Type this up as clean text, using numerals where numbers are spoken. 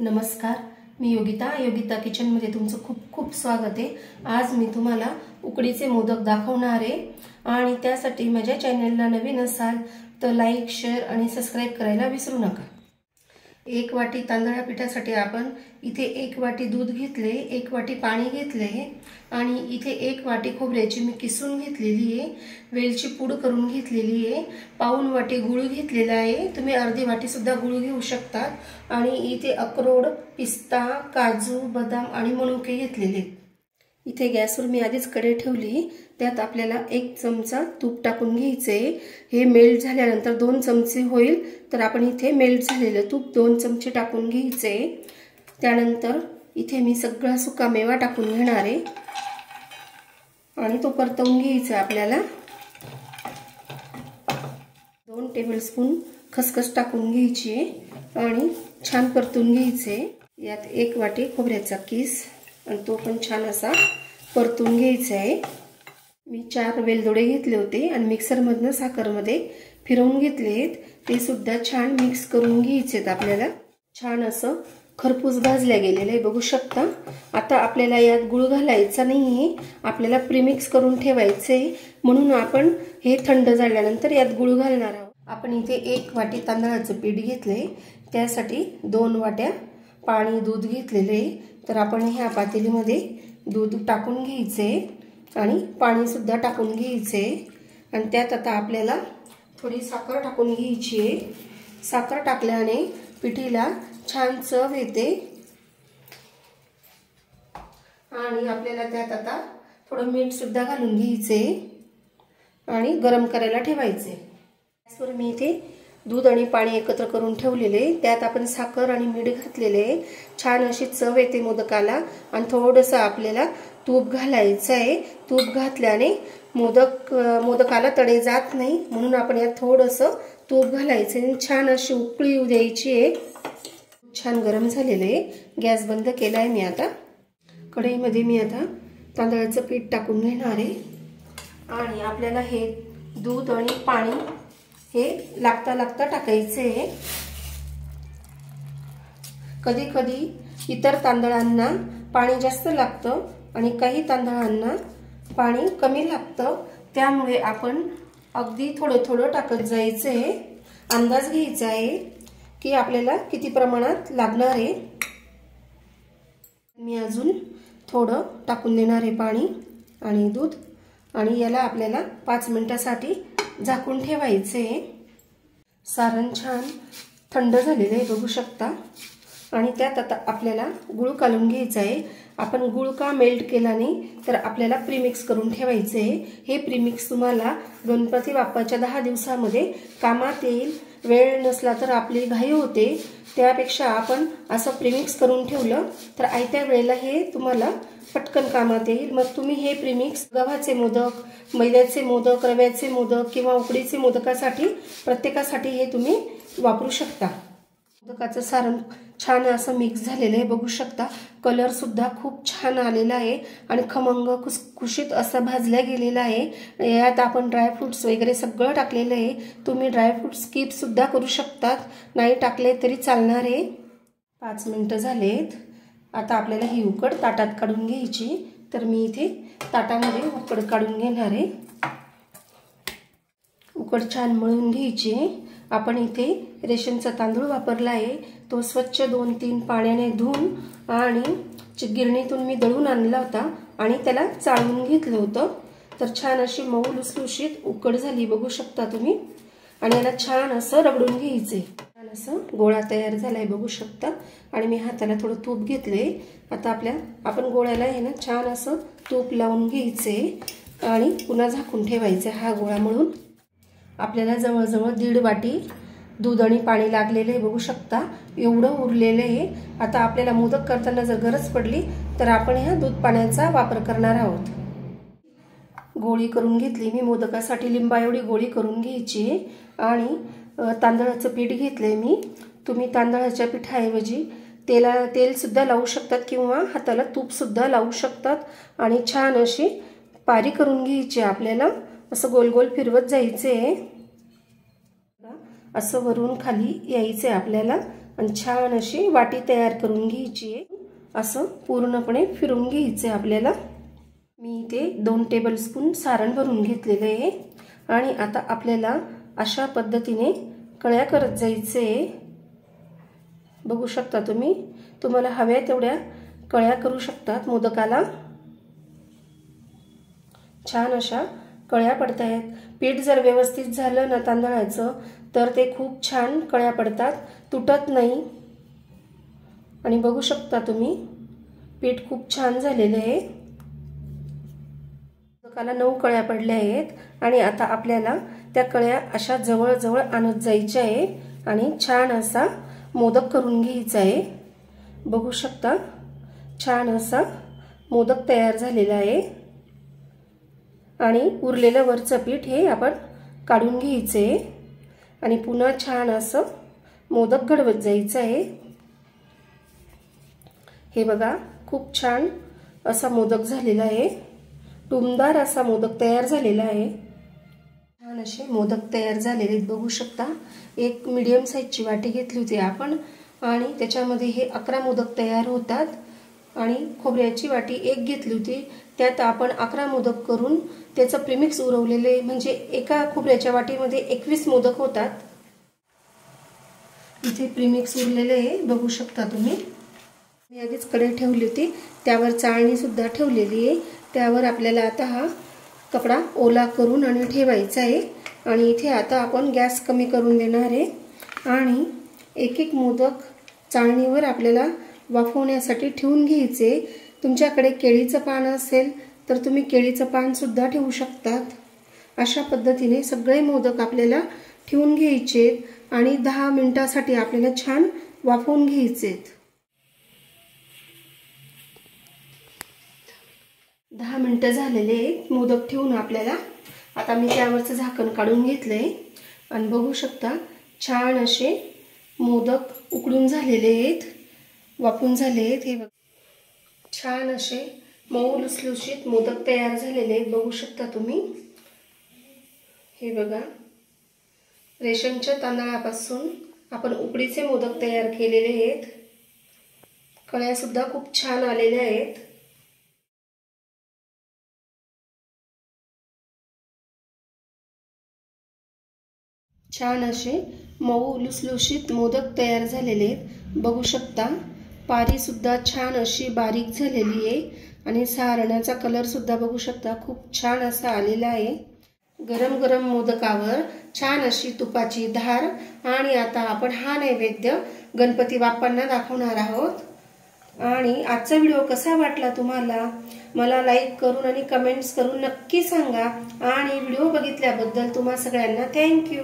नमस्कार, मी योगिता किचनमध्ये तुमचं खूप खूप स्वागत आहे। आज मी तुम्हाला उकडीचे मोदक दाखवणार आहे आणि त्यासाठी माझ्या चॅनलला नवीन असाल तर लाईक, शेअर आणि सबस्क्राइब करायला विसरू नका। 1 वाटी तांदळा पिठासाठी आपण इथे 1 वाटी दूध घेतले, 1 वाटी पाणी घेतले आणि इथे 1 वाटी खोबऱ्याची मी किसून घेतलेली आहे, वेलची पूड करून घेतलेली आहे, पाऊण वाटी गूळ घेतलेला आहे, तुम्ही अर्धी वाटी सुद्धा गूळ घेऊ शकतात आणि इथे अक्रोड, पिस्ता, काजू, बदाम आणि मनुके घेतलेले। इथे गॅसवर मी आधीच कढई ठेवली, त्यात आपल्याला 1 चमचा तूप टाकून घ्यायचे। हे मेल्ट झाल्यानंतर 2 चमचे होईल, तर आपण इथे मेल्ट झालेलं तूप 2 चमचे टाकून घ्यायचे। त्यानंतर इथे मी सगळा सुका मेवा टाकून घेणार आहे आणि तो परतवून घ्यायचा आपल्याला। 2 टेबलस्पून खसखस टाकून घ्यायची आणि छान परतून घ्यायचे। यात 1 वाटी खोबऱ्याचा किस आणि तो पण छान असा परतून घ्यायचा आहे। मी 4 वेलदोडे घेतले होते आणि मिक्सर मधनं साखरमध्ये फिरवून घेतलेत, ते सुद्धा छान मिक्स करून घ्यायचेत आपल्याला। छान असं खरपूस भाजल्या गेलेलं आहे, बघू शकता। आता आपल्याला यात गूळ घालायचा नाहीये, आपल्याला प्रीमिक्स करून ठेवायचे, म्हणून आपण हे थंड झाल्यानंतर यात गूळ घालणार आहोत। आपण इथे 1 वाटी तांदळाचं पीठ घेतले, त्यासाठी 2 वाट्या पाणी दूध घेतलेले, तर आपण ह्या पातेलीमध्ये दूध टाकून घ्यायचे आणि पाणी सुद्धा टाकून घ्यायचे आणि त्यात आता आपल्याला थोडी साखर टाकून घ्यायची आहे। साखर टाकल्याने पिठीला छान चव येते आणि आपल्याला त्यात आता थोडं मीठ सुद्धा घालून घ्यायचे आणि गरम करायला ठेवायचे। गॅसवर मी इथे दूध आणि पाणी एकत्र करून ठेवलेले, त्यात आपण साखर आणि मीठ घातलेले, छान अशी चव येते मोदकाला आणि थोडंसं आपल्याला तूप घालायचं आहे। तूप घातल्याने मोदकाला तडे जात नाही, म्हणून आपण यात थोडंसं तूप घालायचं आणि छान अशी उकळी येऊ द्यायची आहे। छान गरम झालेलं आहे, गॅस बंद केलाय मी। आता कढईमध्ये मी आता तांदळाचं पीठ टाकून घेणार आहे आणि आपल्याला हे दूध आणि पाणी हे लागता टाकायचे। कधी कधी इतर तांदळांना पाणी जास्त लागतं आणि काही तांदळांना पाणी कमी लागतं, त्यामुळे आपण अगदी थोडं टाकत जायचे। अंदाज घ्यायचा आहे की आपल्याला किती प्रमाणात लागणार आहे। मी अजून थोडं टाकून देणार आहे पाणी आणि दूध आणि याला आपल्याला 5 मिनिटांसाठी झाकून ठेवायचे। सारण छान थंड झालेले आहे, बघू शकता। आणि त्यात आता आपल्याला गूळ काढून घ्यायचा आहे। आपण गूळ का मेल्ट केला नाही, तर आपल्याला प्रीमिक्स करून ठेवायचे। हे प्रीमिक्स तुम्हाला गणपती बाप्पाच्या 10 दिवसामध्ये कामात येईल। वेळ नसला तर आपली घाई होते, त्यापेक्षा आपण असं प्रीमिक्स करून ठेवलं तर आयत्या वेळेला हे तुम्हाला पटकन कामात येईल। मग तुम्ही हे प्रीमिक्स गव्हाचे मोदक, मैद्याचे मोदक, रव्याचे मोदक किंवा उकडीचे मोदकासाठी प्रत्येकासाठी हे तुम्ही वापरू शकता। मोदकाचं सारण छान असं मिक्स झालेलं आहे, बघू शकता। कलर सुद्धा खूप छान आलेला आहे आणि खमंग खुसखुशीत असं भाजल्या गेलेला आहे। यात आपण ड्रायफ्रुट्स वगैरे सगळं टाकलेलं आहे, तुम्ही ड्रायफ्रूट स्किप सुद्धा करू शकतात, नाही टाकले तरी चालणार आहे। 5 मिनिटं झालेत, आता आपल्याला ही उकड ताटात काढून घ्यायची, तर मी इथे ताटामध्ये उकड काढून घेणार आहे। उकड छान मळून घ्यायची। आपण इथे रेशनचा तांदूळ वापरला आहे, तो स्वच्छ 2-3 पाण्याने धुवून आणि गिरणीतून मी दळून आणला होता आणि त्याला चाळून घेतलं होतं, तर छान अशी मऊ लुसलुशीत उकड झाली, बघू शकता तुम्ही। आणि याला छान असं रगडून घ्यायचे, छान असं गोळा तयार झालाय, बघू शकता। आणि मी हाताला थोडं तूप घेतले, आता आपण गोळ्याला आहे ना छान असं तूप लावून घ्यायचे आणि पुन्हा झाकून ठेवायचे। हा गोळा मळून आपल्याला जवळजवळ 1.5 वाटी दूध आणि पाणी लागलेलं आहे, बघू शकता, एवढं उरलेलं आहे। आता आपल्याला मोदक करताना जर गरज पडली तर आपण ह्या दूध पाण्याचा वापर करणार आहोत। गोळी करून घेतली मी मोदकासाठी, लिंबा एवढी गोळी करून घ्यायची आणि तांदळाचं पीठ घेतलंय मी। तुम्ही तांदळाच्या पिठाऐवजी तेल सुद्धा लावू शकतात किंवा हाताला तूप सुद्धा लावू शकतात आणि छान अशी पारी करून घ्यायची। आपल्याला असं गोल गोल फिरवत जायचे, असं वरून खाली यायचे आपल्याला आणि छान अशी वाटी तयार करून घ्यायची आहे। असं पूर्णपणे फिरून घ्यायचं आहे आपल्याला। मी इथे 2 टेबलस्पून सारण भरून घेतलेलं आहे आणि आता आपल्याला अशा पद्धतीने कळ्या करत जायचे। बघू शकता तुम्ही, तुम्हाला हव्या तेवढ्या कळ्या करू शकतात मोदकाला। छान अशा कळ्या पडतायत। पीठ जर व्यवस्थित झालं ना तांदळाचं तर ते खूप छान कळ्या पडतात, तुटत नाही। आणि बघू शकता तुम्ही पीठ खूप छान झालेलं आहे। मोदकाला 9 कळ्या पडल्या आहेत आणि आता आपल्याला त्या कळ्या अशा जवळ जवळ आणत जायच्या आहे आणि छान असा मोदक करून घ्यायचा आहे। बघू शकता छान असा मोदक तयार झालेला आहे आणि उरलेलं वरचं पीठ हे आपण काढून घ्यायचे आणि पुन्हा छान असं मोदक घडवत जायचं आहे। हे बघा खूप छान असा मोदक झालेला आहे, टुमदार असा मोदक तयार झालेला आहे। छान असे मोदक तयार झालेले आहेत। बघू शकता एक मीडियम साईजची वाटी घेतली होती आपण आणि त्याच्यामध्ये हे 11 मोदक तयार होतात आणि खोबऱ्याची वाटी एक घेतली होती, त्यात आपण 11 मोदक करून त्याचं प्रीमिक्स उरवलेले, म्हणजे एका खोबऱ्याच्या वाटीमध्ये 21 मोदक होतात। इथे प्रीमिक्स उरलेले आहे, बघू शकता तुम्ही। मी आधीच कढई ठेवली होती, त्यावर चाळणी सुद्धा ठेवलेली आहे। त्यावर आपल्याला आता हा कपडा ओला करून आणि ठेवायचा आहे आणि इथे आता आपण गॅस कमी करून देणार आहे आणि एक एक मोदक चाळणीवर आपल्याला वाफवण्यासाठी ठेवून घ्यायचे। तुमच्याकडे केळीचं पान असेल तर तुम्ही केळीचं पान सुद्धा ठेवू शकतात। अशा पद्धतीने सगळे मोदक आपल्याला ठेवून घ्यायचे आणि 10 मिनिटांसाठी आपल्याला छान वाफवून घ्यायचे। 10 मिनिटं झालेले आहेत मोदक ठेवून आपल्याला। आता मी त्यावरचं झाकण काढून घेतलंय आणि बघू शकता छान असे मोदक उकडून झालेले आहेत, वाफवून झाले आहेत। हे बघा छान असे मऊ लुसलुशीत मोदक तयार झालेले आहेत, बघू शकता तुम्ही। हे बघा रेशनच्या तांदळापासून आपण उकडीचे मोदक तयार केलेले आहेत। कळ्या सुद्धा खूप छान आलेल्या आहेत। छान असे मऊ लुसलुशीत मोदक तयार झालेले आहेत, बघू शकता। पारी सुद्धा छान अशी बारीक झालेली आहे आणि सारणाचा कलर सुद्धा बघू शकता खूप छान असा आलेला आहे। गरम गरम मोदकावर छान अशी तुपाची धार आणि आता आपण हा नैवेद्य गणपती बाप्पांना दाखवणार आहोत। आणि आजचा व्हिडिओ कसा वाटला तुम्हाला मला लाईक करून आणि कमेंट्स करून नक्की सांगा आणि व्हिडिओ बघितल्याबद्दल तुम्हा सगळ्यांना थँक्यू।